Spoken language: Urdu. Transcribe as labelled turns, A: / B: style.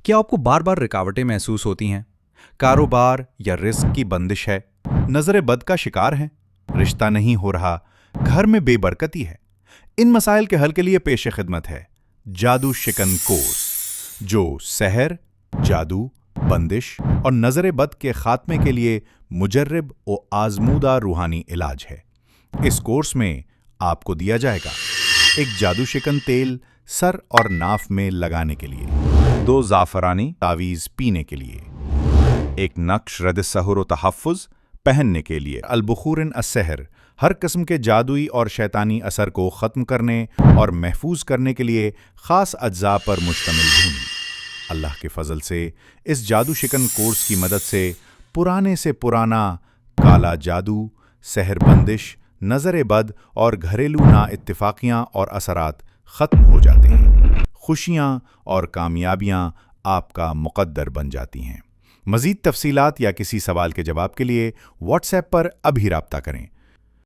A: کیا آپ کو بار بار رکاوٹیں محسوس ہوتی ہیں؟ کاروبار یا رزق کی بندش ہے؟ نظر بد کا شکار ہیں؟ رشتہ نہیں ہو رہا؟ گھر میں بے برکتی ہے؟ ان مسائل کے حل کے لیے پیش خدمت ہے جادو شکن کورس، جو سحر، جادو، بندش اور نظر بد کے خاتمے کے لیے مجرب و آزمودہ روحانی علاج ہے۔ اس کورس میں آپ کو دیا جائے گا ایک جادو شکن تیل سر اور ناف میں لگانے کے لیے، 2 زعفرانی تعویذ پینے کے لیے، ایک نقش رد سحر و تحفظ پہننے کے لیے، البخورن السحر ہر قسم کے جادوئی اور شیطانی اثر کو ختم کرنے اور محفوظ کرنے کے لیے خاص اجزاء پر مشتمل دھونی۔ اللہ کے فضل سے اس جادو شکن کورس کی مدد سے پرانے سے پرانا کالا جادو، سحر، بندش، نظر بد اور گھریلو نا اتفاقیاں اور اثرات ختم ہو جاتے ہیں، خوشیاں اور کامیابیاں آپ کا مقدر بن جاتی ہیں۔ مزید تفصیلات یا کسی سوال کے جواب کے لیے واٹس ایپ پر ابھی رابطہ کریں۔